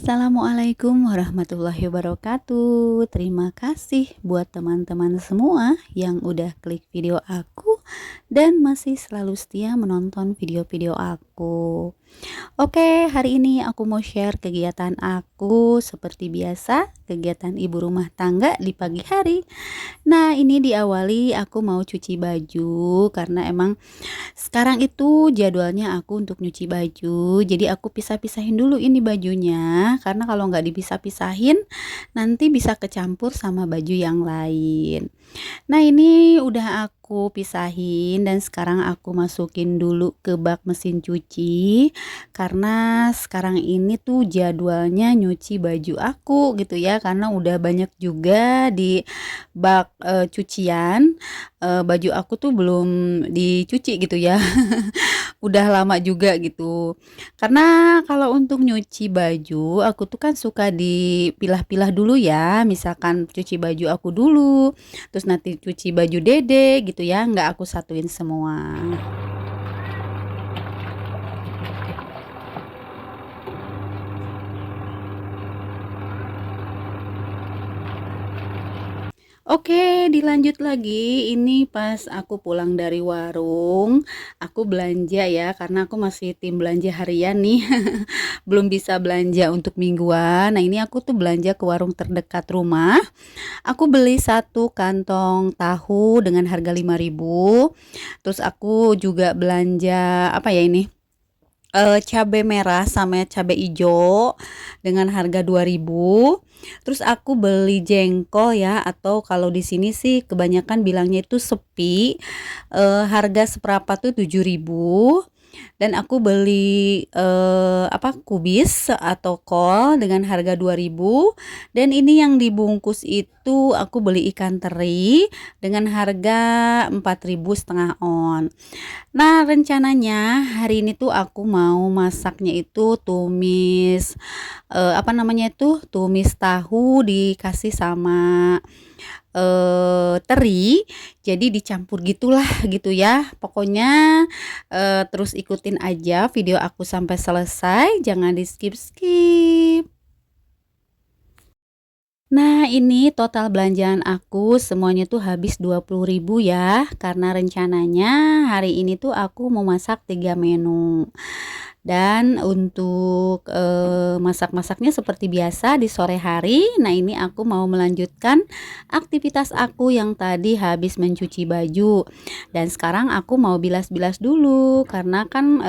Assalamualaikum warahmatullahi wabarakatuh. Terima kasih buat teman-teman semua yang udah klik video aku dan masih selalu setia menonton video-video aku. Oke, hari ini aku mau share kegiatan aku seperti biasa, kegiatan ibu rumah tangga di pagi hari. Nah, ini diawali aku mau cuci baju karena emang sekarang itu jadwalnya aku untuk nyuci baju. Jadi aku pisah-pisahin dulu ini bajunya karena kalau nggak dipisah-pisahin nanti bisa kecampur sama baju yang lain. Nah, ini udah aku pisahin dan sekarang aku masukin dulu ke bak mesin cuci karena sekarang ini tuh jadwalnya nyuci baju aku gitu ya, karena udah banyak juga di bak cucian. Baju aku tuh belum dicuci gitu ya. Udah lama juga gitu. Karena kalau untuk nyuci baju, aku tuh kan suka dipilah-pilah dulu ya. Misalkan cuci baju aku dulu, terus nanti cuci baju dede gitu ya, nggak aku satuin semua. Oke, dilanjut lagi. Ini pas aku pulang dari warung, aku belanja ya, karena aku masih tim belanja harian nih. Belum bisa belanja untuk mingguan. Nah, ini aku tuh belanja ke warung terdekat rumah. Aku beli satu kantong tahu dengan harga 5.000. Terus aku juga belanja apa ya ini? Cabai merah sama cabai ijo dengan harga 2.000. Terus aku beli jengkol ya, atau kalau di sini sih kebanyakan bilangnya itu sepi. Harga seperempat tuh 7.000. Dan aku beli kubis atau kol dengan harga 2.000. Dan ini yang dibungkus itu aku beli ikan teri dengan harga 4.000 setengah on. Nah, rencananya hari ini tuh aku mau masaknya itu tumis tumis tahu dikasih sama teri. Jadi dicampur gitulah gitu ya. Pokoknya terus ikutin aja video aku sampai selesai, jangan di-skip-skip. Nah, ini total belanjaan aku semuanya tuh habis 20.000 ya, karena rencananya hari ini tuh aku mau masak 3 menu. Dan untuk masak-masaknya seperti biasa di sore hari. Nah, ini aku mau melanjutkan aktivitas aku yang tadi habis mencuci baju. Dan sekarang aku mau bilas-bilas dulu karena kan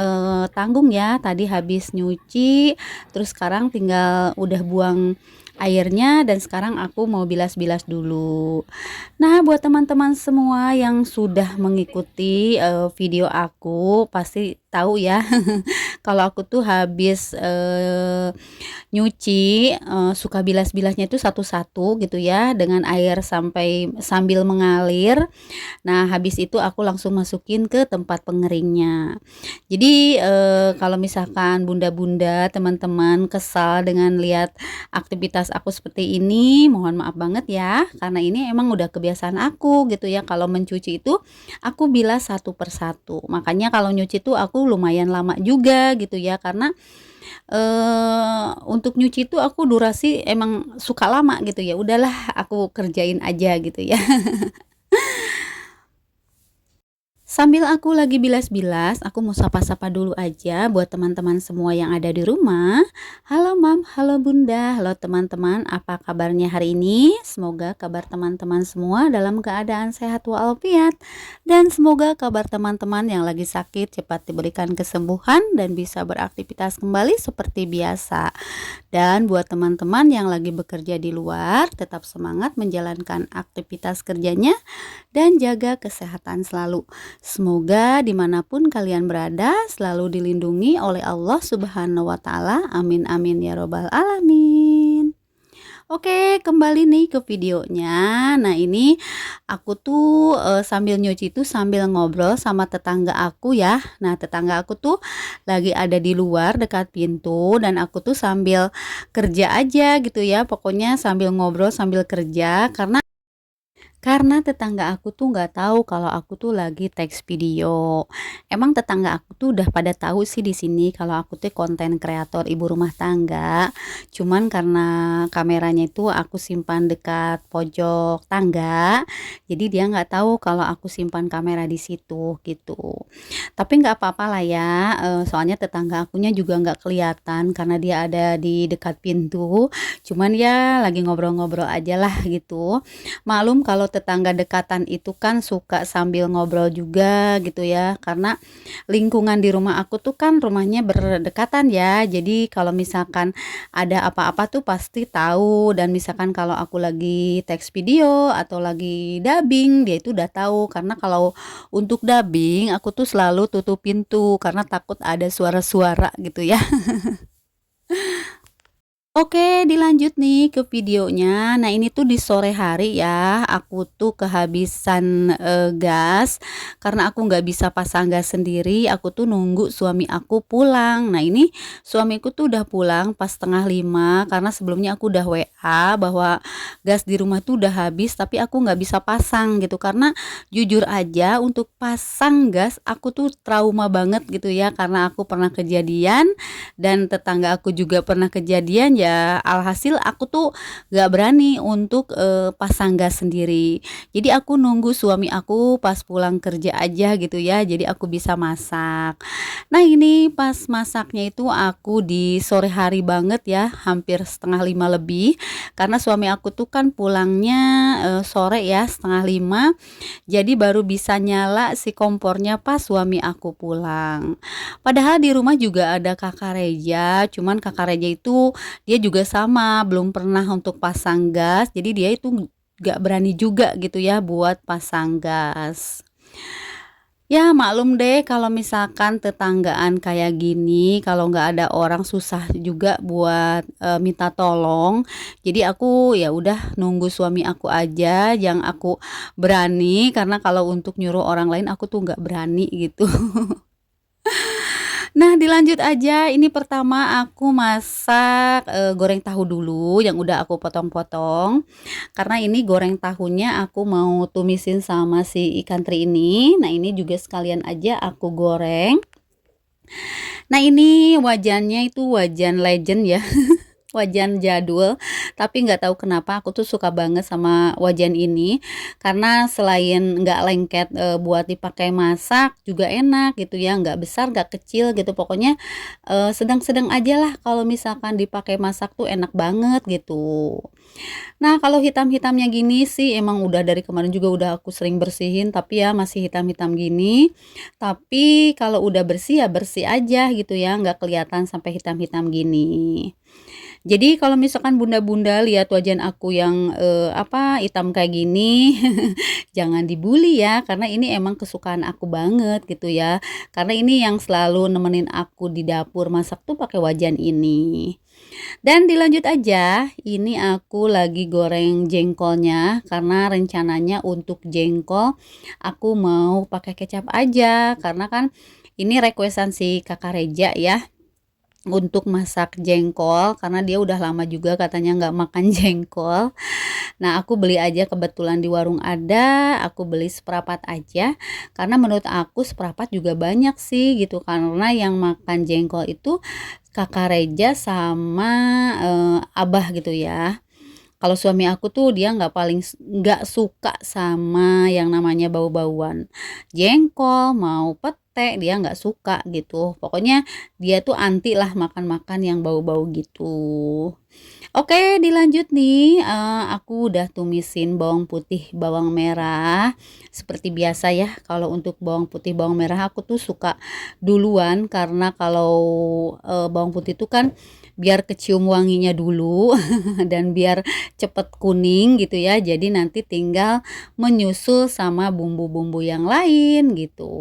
tanggung ya, tadi habis nyuci, terus sekarang tinggal udah buang airnya dan sekarang aku mau bilas-bilas dulu. Nah, buat teman-teman semua yang sudah mengikuti video aku pasti tahu ya. Kalau aku tuh habis nyuci suka bilas-bilasnya itu satu-satu gitu ya, dengan air sambil mengalir. Nah, habis itu aku langsung masukin ke tempat pengeringnya. Jadi kalau misalkan bunda-bunda teman-teman kesal dengan lihat aktivitas aku seperti ini, mohon maaf banget ya, karena ini emang udah kebiasaan aku gitu ya. Kalau mencuci itu aku bilas satu persatu. Makanya kalau nyuci tuh aku lumayan lama juga gitu ya, karena untuk nyuci itu aku durasi emang suka lama gitu ya. Udahlah aku kerjain aja gitu ya. Sambil aku lagi bilas-bilas, aku mau sapa-sapa dulu aja buat teman-teman semua yang ada di rumah. Halo Mam, halo Bunda, halo teman-teman, apa kabarnya hari ini? Semoga kabar teman-teman semua dalam keadaan sehat walafiat. Dan semoga kabar teman-teman yang lagi sakit cepat diberikan kesembuhan dan bisa beraktivitas kembali seperti biasa. Dan buat teman-teman yang lagi bekerja di luar, tetap semangat menjalankan aktivitas kerjanya dan jaga kesehatan selalu. Semoga dimanapun kalian berada selalu dilindungi oleh Allah Subhanahu wa Ta'ala. Amin amin ya robbal alamin. Oke, kembali nih ke videonya. Nah, ini aku tuh sambil nyuci tuh sambil ngobrol sama tetangga aku ya. Nah, tetangga aku tuh lagi ada di luar dekat pintu dan aku tuh sambil kerja aja gitu ya. Pokoknya sambil ngobrol sambil kerja karena Karena tetangga aku tuh nggak tahu kalau aku tuh lagi teks video. Emang tetangga aku tuh udah pada tahu sih di sini kalau aku tuh konten kreator ibu rumah tangga. Cuman karena kameranya itu aku simpan dekat pojok tangga, jadi dia nggak tahu kalau aku simpan kamera di situ gitu. Tapi nggak apa-apa lah ya, soalnya tetangga akunya juga nggak kelihatan karena dia ada di dekat pintu. Cuman ya lagi ngobrol-ngobrol aja lah gitu. Maklum kalau tetangga dekatan itu kan suka sambil ngobrol juga gitu ya, karena lingkungan di rumah aku tuh kan rumahnya berdekatan ya. Jadi kalau misalkan ada apa-apa tuh pasti tahu, dan misalkan kalau aku lagi teks video atau lagi dubbing, dia itu udah tahu. Karena kalau untuk dubbing aku tuh selalu tutup pintu karena takut ada suara-suara gitu ya. Oke, dilanjut nih ke videonya. Nah, ini tuh di sore hari ya, aku tuh kehabisan gas karena aku nggak bisa pasang gas sendiri. Aku tuh nunggu suami aku pulang. Nah, ini suamiku tuh udah pulang pas setengah 5 karena sebelumnya aku udah WA bahwa gas di rumah tuh udah habis, tapi aku nggak bisa pasang gitu. Karena jujur aja untuk pasang gas aku tuh trauma banget gitu ya, karena aku pernah kejadian dan tetangga aku juga pernah kejadian ya, alhasil aku tuh gak berani untuk pasang gas sendiri. Jadi aku nunggu suami aku pas pulang kerja aja gitu ya, jadi aku bisa masak. Nah, ini pas masaknya itu aku di sore hari banget ya, hampir setengah 5 lebih, karena suami aku tuh kan pulangnya sore ya, setengah 5, jadi baru bisa nyala si kompornya pas suami aku pulang. Padahal di rumah juga ada kakak Reja, cuman kakak Reja itu dia juga sama, belum pernah untuk pasang gas, jadi dia itu gak berani juga gitu ya buat pasang gas. Ya maklum deh kalau misalkan tetanggaan kayak gini, kalau nggak ada orang susah juga buat minta tolong. Jadi aku ya udah nunggu suami aku aja yang aku berani, karena kalau untuk nyuruh orang lain aku tuh nggak berani gitu. Nah, dilanjut aja. Ini pertama aku masak goreng tahu dulu yang udah aku potong-potong. Karena ini goreng tahunya aku mau tumisin sama si ikan teri ini. Nah, ini juga sekalian aja aku goreng. Nah, ini wajannya itu wajan legend ya. Wajan jadul, tapi nggak tahu kenapa aku tuh suka banget sama wajan ini, karena selain nggak lengket buat dipakai masak, juga enak gitu ya, nggak besar nggak kecil gitu, pokoknya sedang-sedang aja lah kalau misalkan dipakai masak tuh enak banget gitu. Nah, kalau hitam-hitamnya gini sih emang udah dari kemarin juga udah aku sering bersihin, tapi ya masih hitam-hitam gini. Tapi kalau udah bersih ya bersih aja gitu ya, nggak kelihatan sampai hitam-hitam gini. Jadi kalau misalkan bunda-bunda lihat wajan aku yang hitam kayak gini, jangan dibully ya, karena ini emang kesukaan aku banget gitu ya. Karena ini yang selalu nemenin aku di dapur masak tuh pakai wajan ini. Dan dilanjut aja, ini aku lagi goreng jengkolnya karena rencananya untuk jengkol aku mau pakai kecap aja, karena kan ini requestan si kakak Reja ya untuk masak jengkol, karena dia udah lama juga katanya nggak makan jengkol. Nah, aku beli aja, kebetulan di warung ada, aku beli seprapat aja, karena menurut aku seprapat juga banyak sih gitu, karena yang makan jengkol itu kakak Reja sama abah gitu ya. Kalau suami aku tuh dia nggak suka sama yang namanya bau-bauan jengkol, mau pete dia nggak suka gitu. Pokoknya dia tuh anti lah makan-makan yang bau-bau gitu. Oke, dilanjut nih, aku udah tumisin bawang putih, bawang merah. Seperti biasa ya, kalau untuk bawang putih, bawang merah aku tuh suka duluan, karena kalau bawang putih itu kan biar kecium wanginya dulu dan biar cepet kuning gitu ya. Jadi nanti tinggal menyusul sama bumbu-bumbu yang lain gitu.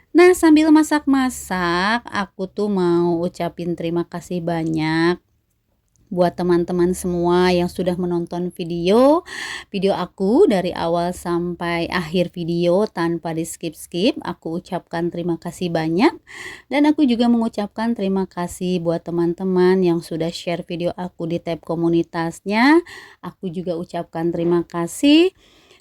Nah, sambil masak-masak, aku tuh mau ucapin terima kasih banyak buat teman-teman semua yang sudah menonton video aku dari awal sampai akhir video tanpa di skip-skip. Aku ucapkan terima kasih banyak, dan aku juga mengucapkan terima kasih buat teman-teman yang sudah share video aku di tab komunitasnya. Aku juga ucapkan terima kasih.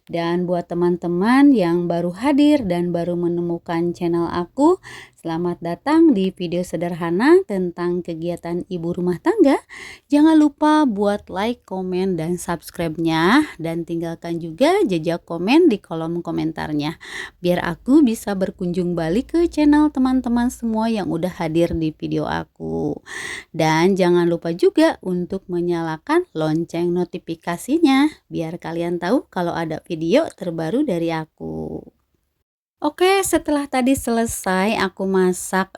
Dan buat teman-teman yang baru hadir dan baru menemukan channel aku, selamat datang di video sederhana tentang kegiatan ibu rumah tangga. Jangan lupa buat like, komen, dan subscribe-nya, dan tinggalkan juga jejak komen di kolom komentarnya, biar aku bisa berkunjung balik ke channel teman-teman semua yang udah hadir di video aku. Dan jangan lupa juga untuk menyalakan lonceng notifikasinya, biar kalian tahu kalau ada video terbaru dari aku. Oke, setelah tadi selesai aku masak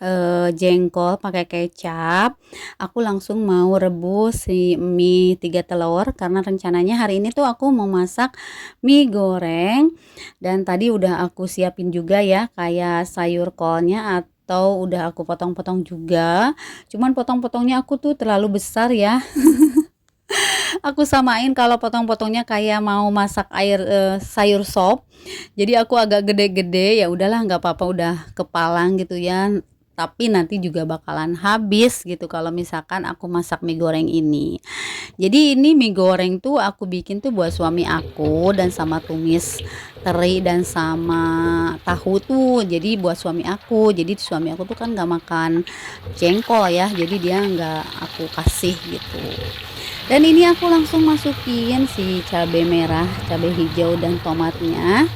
jengkol pakai kecap, aku langsung mau rebus si mie 3 telur, karena rencananya hari ini tuh aku mau masak mie goreng. Dan tadi udah aku siapin juga ya kayak sayur kolnya, atau udah aku potong-potong juga. Cuman potong-potongnya aku tuh terlalu besar ya. Aku samain kalau potong-potongnya kayak mau masak sayur sop. Jadi aku agak gede-gede, ya udahlah nggak apa-apa, udah kepalang gitu ya. Tapi nanti juga bakalan habis gitu kalau misalkan aku masak mie goreng ini. Jadi ini mie goreng tuh aku bikin tuh buat suami aku, dan sama tumis teri dan sama tahu tuh jadi buat suami aku. Jadi suami aku tuh kan nggak makan jengkol ya, jadi dia nggak aku kasih gitu. Dan ini aku langsung masukin si cabai merah, cabai hijau, dan tomatnya.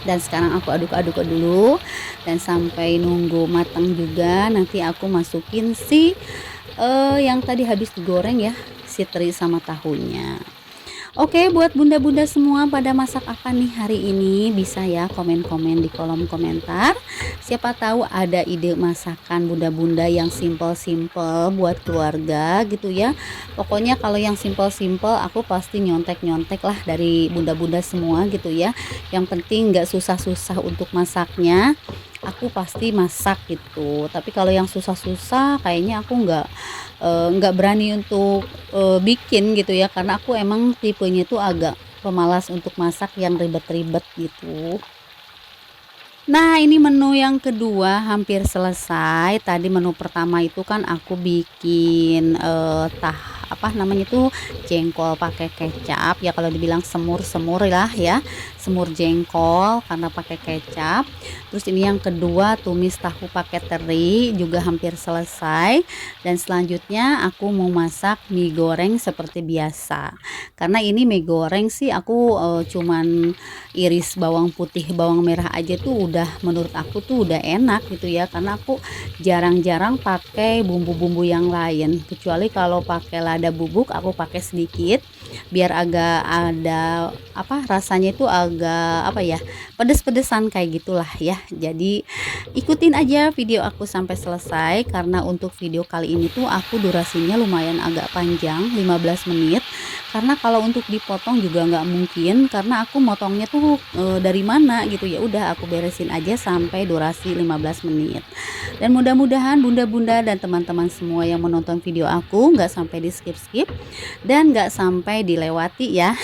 Dan sekarang aku aduk-aduk dulu, dan sampai nunggu matang juga nanti aku masukin si yang tadi habis digoreng ya, si teri sama tahunya. Oke, buat bunda-bunda semua pada masak apa nih hari ini? Bisa ya komen-komen di kolom komentar. Siapa tahu ada ide masakan bunda-bunda yang simple-simple buat keluarga gitu ya. Pokoknya kalau yang simple-simple aku pasti nyontek-nyontek lah dari bunda-bunda semua gitu ya. Yang penting nggak susah-susah untuk masaknya, aku pasti masak gitu. Tapi kalau yang susah-susah kayaknya aku nggak berani untuk bikin gitu ya, karena aku emang tipenya tuh agak pemalas untuk masak yang ribet-ribet gitu. Nah, ini menu yang kedua hampir selesai. Tadi menu pertama itu kan aku bikin apa namanya itu, jengkol pakai kecap ya, kalau dibilang semur-semur lah ya, semur jengkol karena pakai kecap. Terus ini yang kedua tumis tahu pakai teri, juga hampir selesai. Dan selanjutnya aku mau masak mie goreng seperti biasa. Karena ini mie goreng sih aku cuman iris bawang putih, bawang merah aja tuh udah, menurut aku tuh udah enak gitu ya, karena aku jarang-jarang pakai bumbu-bumbu yang lain, kecuali kalau pakai lada bubuk aku pakai sedikit biar agak ada apa, rasanya itu agak apa ya, pedes-pedesan kayak gitulah ya. Jadi ikutin aja video aku sampai selesai, karena untuk video kali ini tuh aku durasinya lumayan agak panjang, 15 menit. Karena kalau untuk dipotong juga nggak mungkin, karena aku motongnya tuh dari mana gitu, ya udah aku beresin aja sampai durasi 15 menit. Dan mudah-mudahan bunda-bunda dan teman-teman semua yang menonton video aku nggak sampai di skip-skip dan nggak sampai dilewati ya.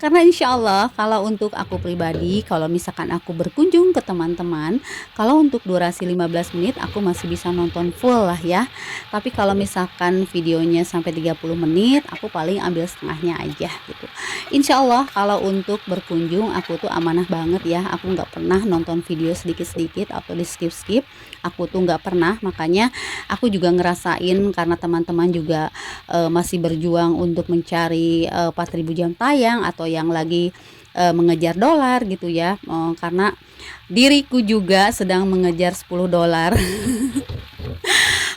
Karena insya Allah kalau untuk aku pribadi, kalau misalkan aku berkunjung ke teman-teman, kalau untuk durasi 15 menit aku masih bisa nonton full lah ya. Tapi kalau misalkan videonya sampai 30 menit, aku paling ambil setengahnya aja gitu. Insya Allah kalau untuk berkunjung aku tuh amanah banget ya. Aku nggak pernah nonton video sedikit-sedikit atau di skip-skip. Aku tuh nggak pernah, makanya aku juga ngerasain, karena teman-teman juga masih berjuang untuk mencari 4.000 jam tayang, atau yang lagi mengejar dolar gitu ya, karena diriku juga sedang mengejar 10 dolar.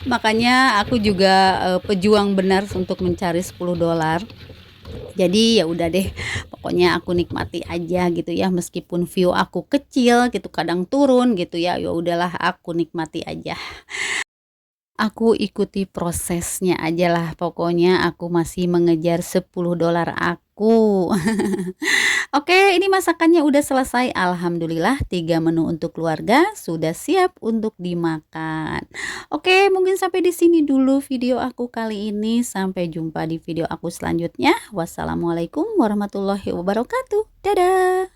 Makanya aku juga pejuang benar untuk mencari 10 dolar. Jadi ya udah deh, pokoknya aku nikmati aja gitu ya, meskipun view aku kecil gitu, kadang turun gitu ya, ya udahlah aku nikmati aja. Aku ikuti prosesnya aja lah, pokoknya aku masih mengejar 10 dolar aku. Oke, ini masakannya udah selesai. Alhamdulillah 3 menu untuk keluarga sudah siap untuk dimakan. Oke, mungkin sampai di sini dulu video aku kali ini. Sampai jumpa di video aku selanjutnya. Wassalamualaikum warahmatullahi wabarakatuh. Dadah.